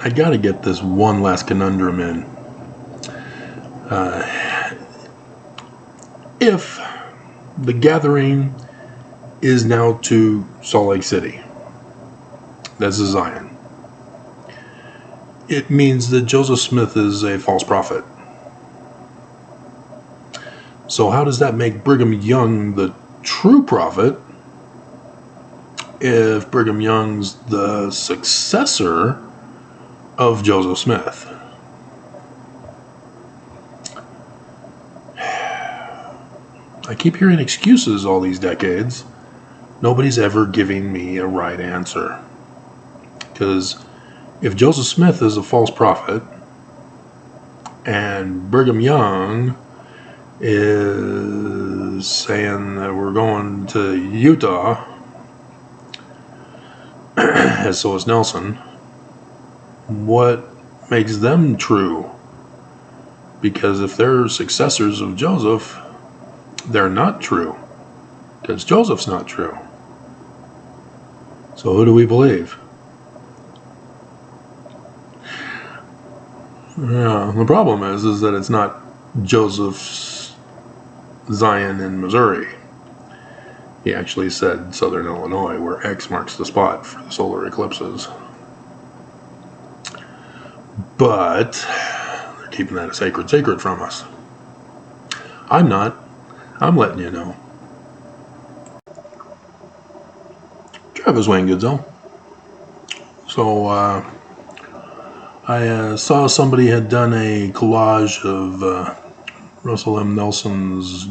I got to get this one last conundrum in. If the gathering is now to Salt Lake City, that's Zion, it means that Joseph Smith is a false prophet. So how does that make Brigham Young the true prophet if Brigham Young's the successor of Joseph Smith? I keep hearing excuses all these decades. Nobody's ever giving me a right answer. Because if Joseph Smith is a false prophet and Brigham Young is saying that we're going to Utah, as so is Nelson, what makes them true? Because if they're successors of Joseph, they're not true. Because Joseph's not true. So who do we believe? Yeah, the problem is that it's not Joseph's Zion in Missouri. He actually said Southern Illinois, where X marks the spot for the solar eclipses. But they're keeping that a sacred from us. I'm not. I'm letting you know. Travis Wayne Goodsell. So, I saw somebody had done a collage of Russell M. Nelson's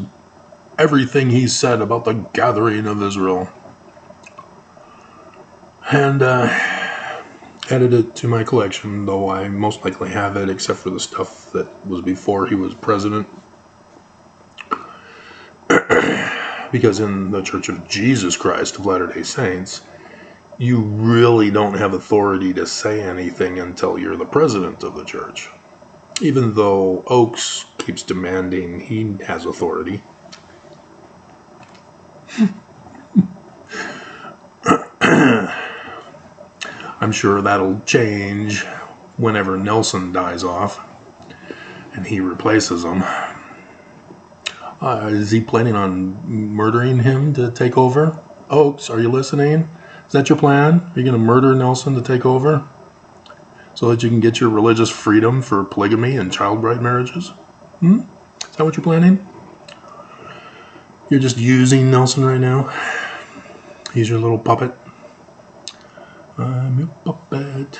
everything he said about the gathering of Israel. And added it to my collection, though I most likely have it, except for the stuff that was before he was president. Because in the Church of Jesus Christ of Latter-day Saints, you really don't have authority to say anything until you're the president of the church. Even though Oakes keeps demanding he has authority. I'm sure that'll change whenever Nelson dies off and he replaces him. Is he planning on murdering him to take over? Oakes, are you listening? Is that your plan? Are you going to murder Nelson to take over? So that you can get your religious freedom for polygamy and child bride marriages? Is that what you're planning? You're just using Nelson right now? He's your little puppet? I'm your puppet.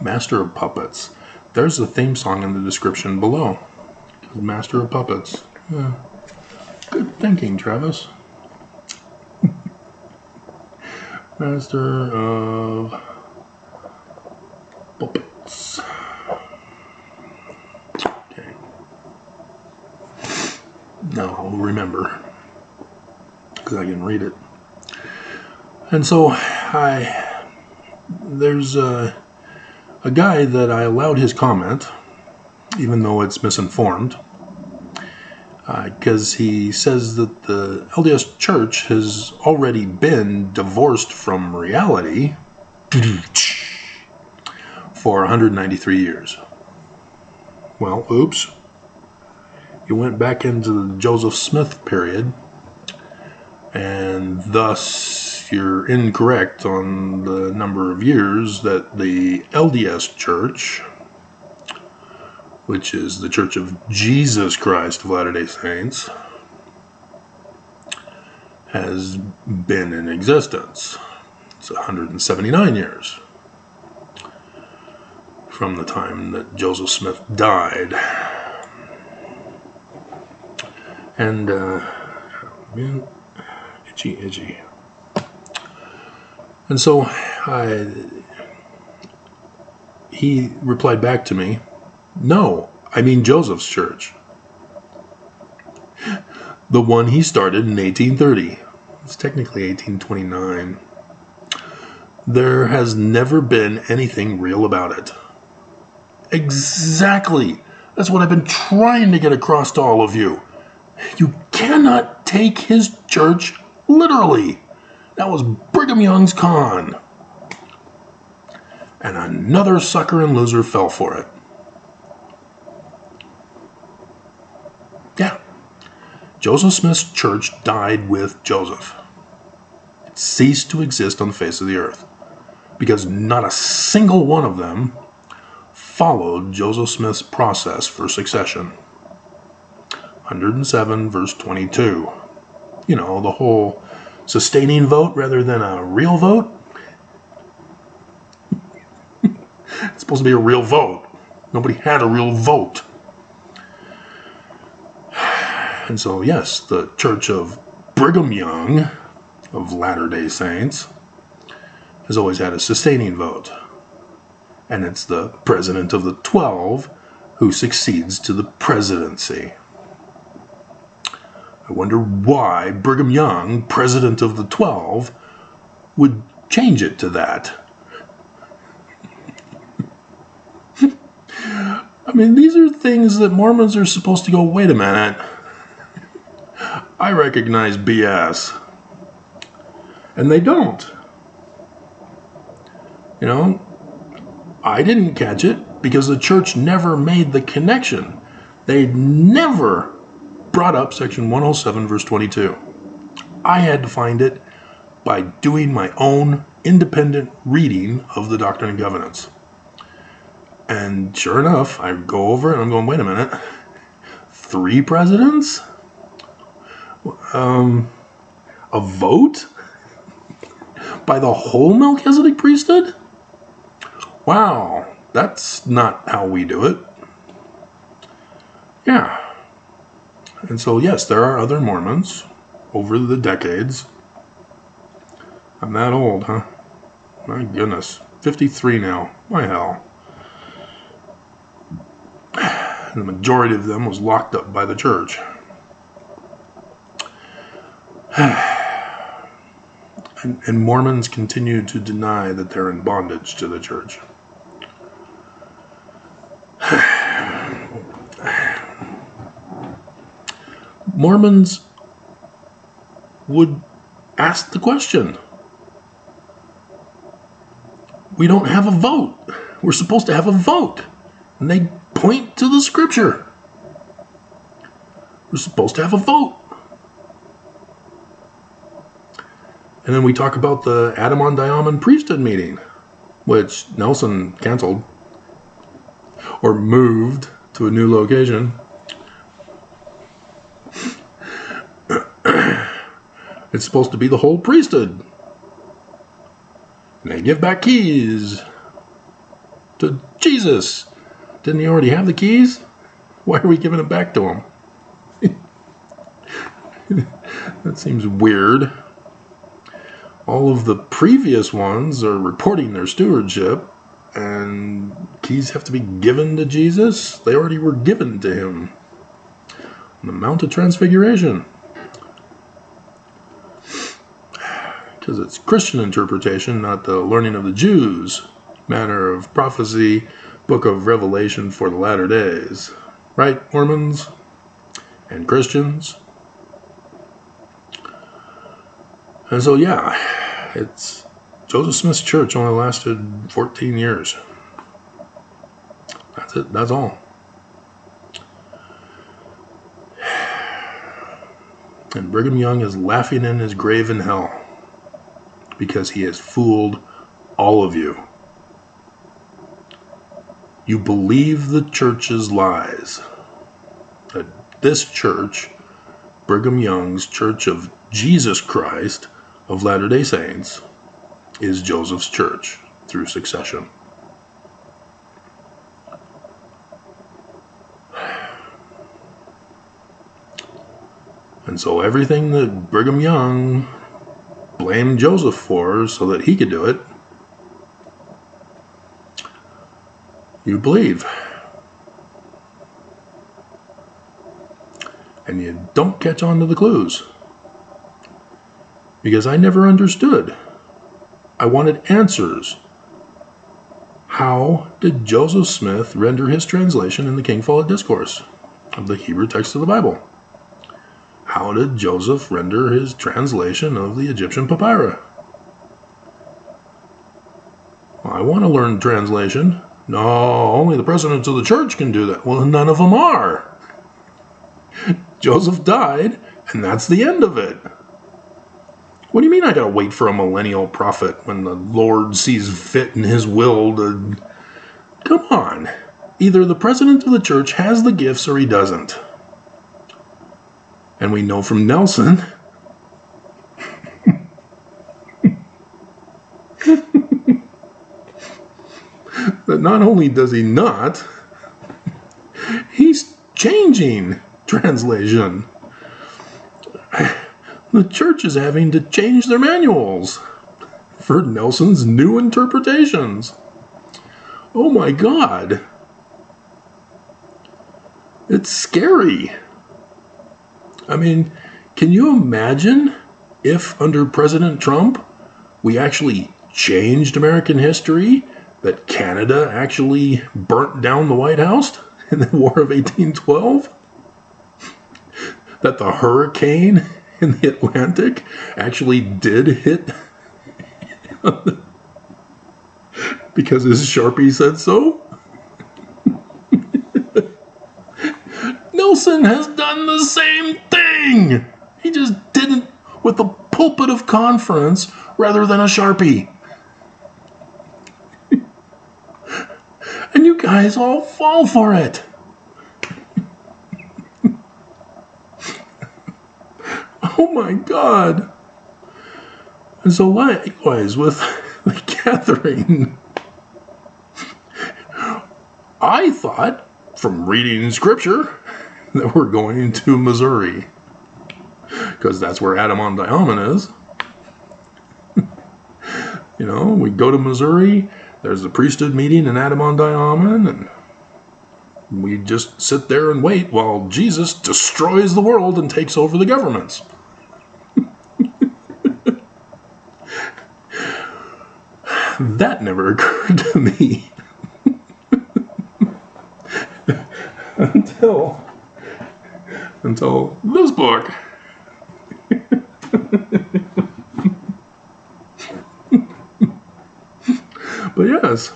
Master of Puppets. There's the theme song in the description below. Master of Puppets. Yeah. Good thinking, Travis. Master of Puppets. Okay. Now I'll remember, because I can read it. And so there's a guy that I allowed his comment, even though it's misinformed, because he says that the LDS Church has already been divorced from reality for 193 years. Well, oops. You went back into the Joseph Smith period, and thus you're incorrect on the number of years that the LDS Church, which is the Church of Jesus Christ of Latter-day Saints, has been in existence. It's 179 years from the time that Joseph Smith died. And, itchy. And so he replied back to me, no, I mean Joseph's church. The one he started in 1830. It's technically 1829. There has never been anything real about it. Exactly. That's what I've been trying to get across to all of you. You cannot take his church literally. That was Brigham Young's con. and another sucker and loser fell for it. Yeah. Joseph Smith's church died with Joseph. It ceased to exist on the face of the earth because not a single one of them followed Joseph Smith's process for succession. 107 verse 22. You know, the whole sustaining vote rather than a real vote. It's supposed to be a real vote. Nobody had a real vote. And so, yes, the Church of Brigham Young of Latter-day Saints has always had a sustaining vote. And it's the president of the 12 who succeeds to the presidency. I wonder why Brigham Young, president of the 12, would change it to that. I mean, these are things that Mormons are supposed to go, wait a minute. I recognize BS. And they don't. You know, I didn't catch it because the church never made the connection. They never brought up section 107 verse 22. I had to find it by doing my own independent reading of the Doctrine and Covenants. And sure enough, I go over and I'm going, wait a minute. 3 presidents? A vote? By the whole Melchizedek priesthood? Wow, that's not how we do it. Yeah. And so, yes, there are other Mormons over the decades. I'm that old, huh? My goodness. 53 now. My hell. And the majority of them was locked up by the church. And Mormons continue to deny that they're in bondage to the church. Mormons would ask the question. We don't have a vote. We're supposed to have a vote. And they point to the scripture. We're supposed to have a vote. And then we talk about the Adamon-Diamond priesthood meeting, which Nelson canceled or moved to a new location. It's supposed to be the whole priesthood. And they give back keys to Jesus. Didn't he already have the keys? Why are we giving it back to him? That seems weird. All of the previous ones are reporting their stewardship, and keys have to be given to Jesus. They already were given to him on the Mount of Transfiguration. Because it's Christian interpretation, not the learning of the Jews, matter of prophecy, book of Revelation for the latter days. Right, Mormons and Christians? And so, yeah, it's Joseph Smith's church only lasted 14 years. That's it. That's all. And Brigham Young is laughing in his grave in hell because he has fooled all of you. You believe the church's lies. That this church, Brigham Young's Church of Jesus Christ of Latter-day Saints, is Joseph's church through succession. And so everything that Brigham Young blamed Joseph for so that he could do it, you believe. And you don't catch on to the clues. Because I never understood. I wanted answers. How did Joseph Smith render his translation in the King Follett Discourse of the Hebrew text of the Bible? How did Joseph render his translation of the Egyptian papyri? Well, I I want to learn translation. No, only the presidents of the church can do that. Well, none of them are. Joseph died, and that's the end of it. What do you mean I gotta wait for a millennial prophet when the Lord sees fit in his will to... Come on. Either the president of the church has the gifts or he doesn't. And we know from Nelson that not only does he not, he's changing translation. The church is having to change their manuals for Nelson's new interpretations. Oh my God. It's scary. I mean, can you imagine if under President Trump we actually changed American history, that Canada actually burnt down the White House in the War of 1812? That the hurricane in the Atlantic actually did hit because his Sharpie said so? Nelson has done the same thing. He just did it with the pulpit of conference rather than a Sharpie. And you guys all fall for it. Oh my God. And so likewise with the gathering, I thought from reading scripture that we're going to Missouri, because that's where Adam-on-Diamond is. You know, we go to Missouri, there's a priesthood meeting in Adam-on-Diamond, and we just sit there and wait while Jesus destroys the world and takes over the governments. That never occurred to me. Until this book. But yes.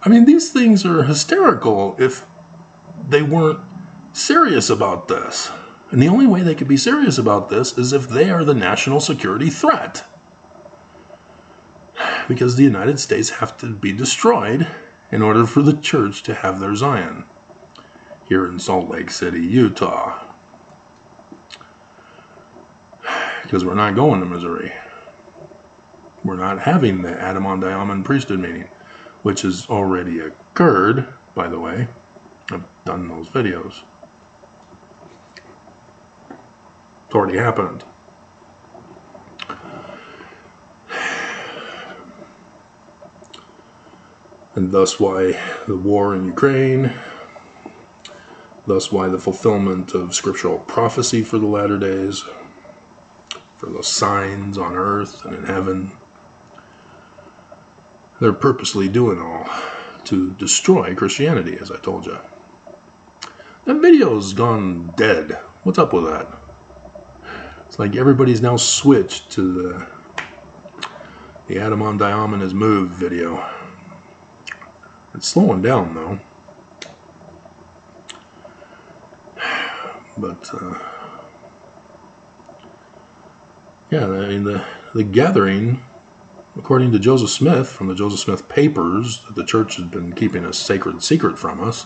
I mean, these things are hysterical if they weren't serious about this. And the only way they could be serious about this is if they are the national security threat. Because the United States have to be destroyed in order for the church to have their Zion here in Salt Lake City, Utah. Because we're not going to Missouri. We're not having the Adam-on-Diamond priesthood meeting, which has already occurred, by the way. I've done those videos. It's already happened. And thus why the war in Ukraine, thus why the fulfillment of scriptural prophecy for the latter days, for those signs on earth and in heaven. They're purposely doing all to destroy Christianity, as I told you. That video's gone dead. What's up with that? It's like everybody's now switched to the Adam-on-Diamond has moved video. It's slowing down, though. But, yeah, I mean, the gathering, according to Joseph Smith, from the Joseph Smith papers, that the church has been keeping a sacred secret from us,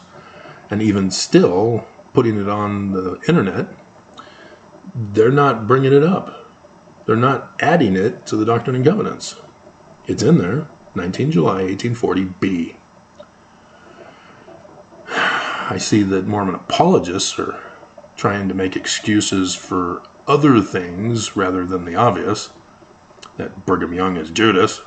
and even still putting it on the internet, they're not bringing it up. They're not adding it to the Doctrine and Covenants. It's in there, 19 July 1840b. I see that Mormon apologists are trying to make excuses for other things rather than the obvious, that Brigham Young is Judas,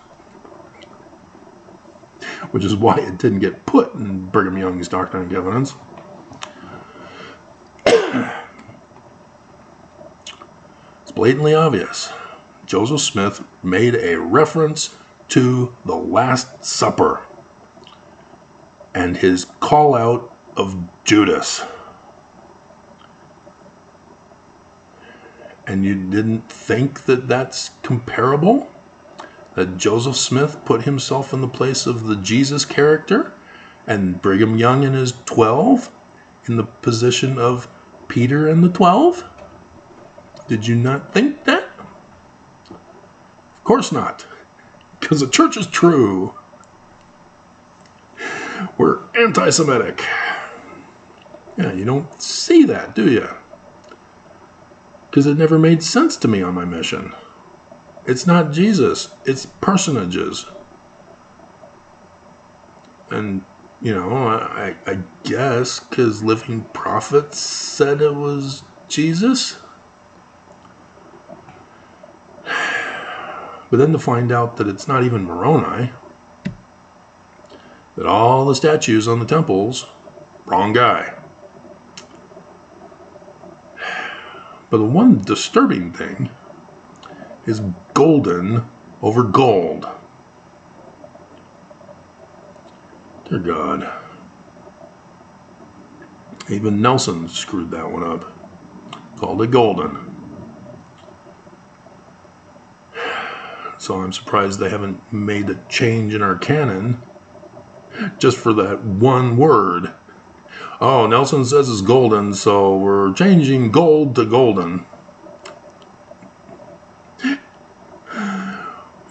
which is why it didn't get put in Brigham Young's Doctrine and Covenants. It's blatantly obvious. Joseph Smith made a reference to the Last Supper and his call out of Judas. And you didn't think that that's comparable? That Joseph Smith put himself in the place of the Jesus character, and Brigham Young and his 12 in the position of Peter and the 12? Did you not think that? Of course not, because the church is true. We're anti-Semitic. Yeah, you don't see that, do you? Because it never made sense to me on my mission. It's not Jesus, it's personages. And, I guess because Living Prophets said it was Jesus. But then to find out that it's not even Moroni, that all the statues on the temples, wrong guy. But the one disturbing thing is golden over gold. Dear God. Even Nelson screwed that one up. Called it golden. So I'm surprised they haven't made a change in our canon just for that one word. Oh, Nelson says it's golden, so we're changing gold to golden.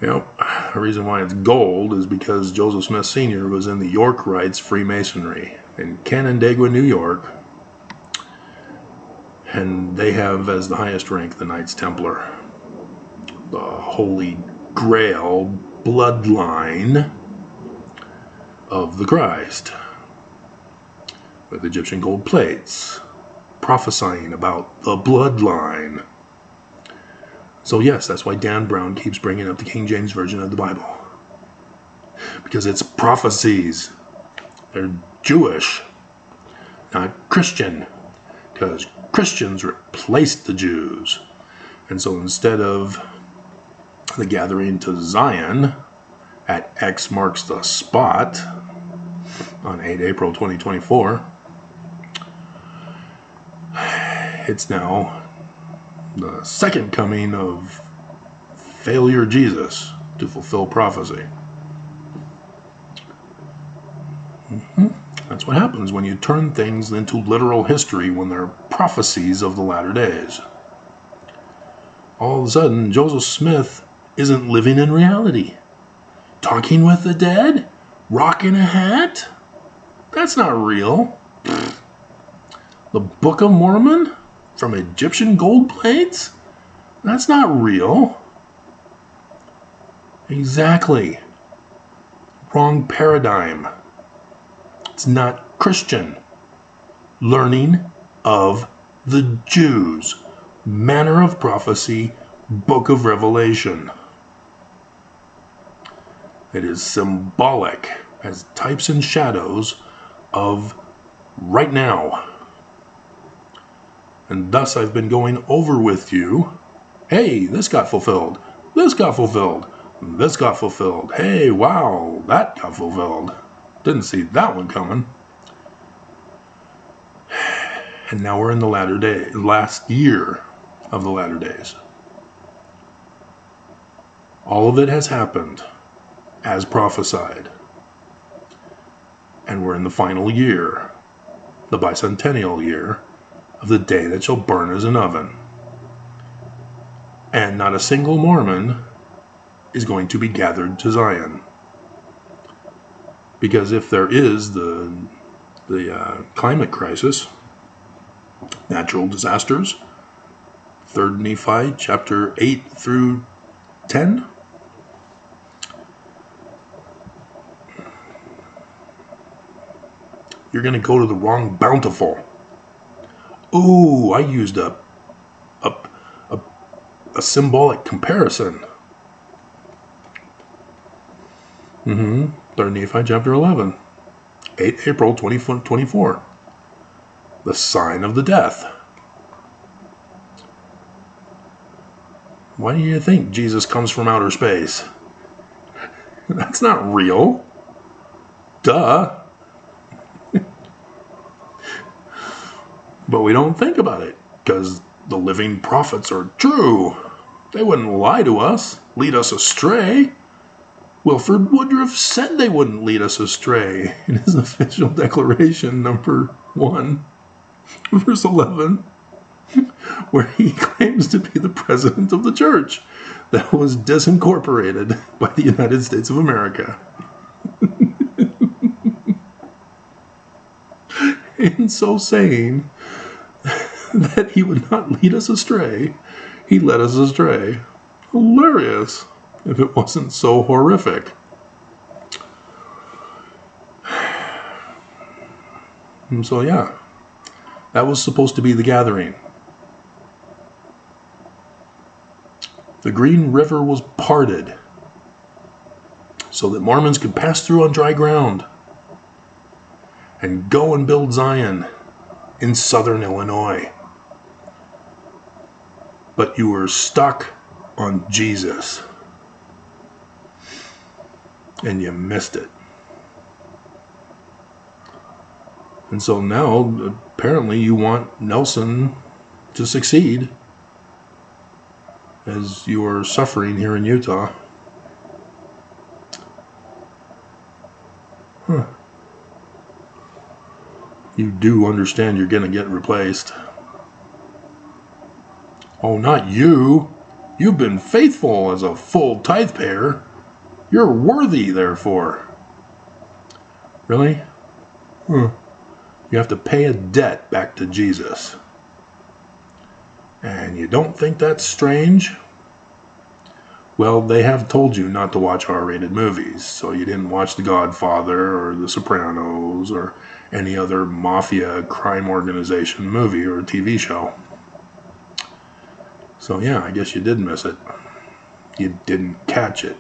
Yep, the reason why it's gold is because Joseph Smith Sr. was in the York Rites Freemasonry in Canandaigua, New York. And they have as the highest rank the Knights Templar, the Holy Grail bloodline of the Christ, with Egyptian gold plates, prophesying about the bloodline. So yes, that's why Dan Brown keeps bringing up the King James Version of the Bible. Because it's prophecies. They're Jewish, not Christian. Because Christians replaced the Jews. And so instead of the gathering to Zion at X marks the spot on 8 April 2024, it's now the second coming of failure Jesus to fulfill prophecy. That's what happens when you turn things into literal history when they're prophecies of the latter days. All of a sudden, Joseph Smith isn't living in reality. Talking with the dead? Rocking a hat? That's not real. The Book of Mormon? From Egyptian gold plates? That's not real. Exactly. Wrong paradigm. It's not Christian. Learning of the Jews. Manner of prophecy, Book of Revelation. It is symbolic as types and shadows of right now. And thus I've been going over with you, hey, this got fulfilled, this got fulfilled, this got fulfilled, hey, wow, that got fulfilled. Didn't see that one coming. And now we're in the last year of the latter days. All of it has happened as prophesied. And we're in the final year, the bicentennial year, of the day that shall burn as an oven. And not a single Mormon is going to be gathered to Zion. Because if there is the climate crisis, natural disasters, 3rd Nephi, chapter 8 through 10, you're going to go to the wrong bountiful. Ooh, I used a symbolic comparison. 3rd Nephi chapter 11, 8 April 2024. The sign of the death. Why do you think Jesus comes from outer space? That's not real. Duh. But we don't think about it because the living prophets are true. They wouldn't lie to us, lead us astray. Wilford Woodruff said they wouldn't lead us astray in his official declaration, number 1, verse 11, where he claims to be the president of the church that was disincorporated by the United States of America. In so saying that he would not lead us astray, he led us astray. Hilarious, if it wasn't so horrific. And so yeah, that was supposed to be the gathering. The Green River was parted so that Mormons could pass through on dry ground and go and build Zion in southern Illinois. But you were stuck on Jesus, and you missed it. And so now, apparently, you want Nelson to succeed, as you are suffering here in Utah. You do understand you're going to get replaced. Oh, not you. You've been faithful as a full tithe payer. You're worthy, therefore. Really? You have to pay a debt back to Jesus. And you don't think that's strange? Well, they have told you not to watch R-rated movies, so you didn't watch The Godfather or The Sopranos or any other mafia crime organization movie or TV show. So yeah, I guess you did miss it. You didn't catch it.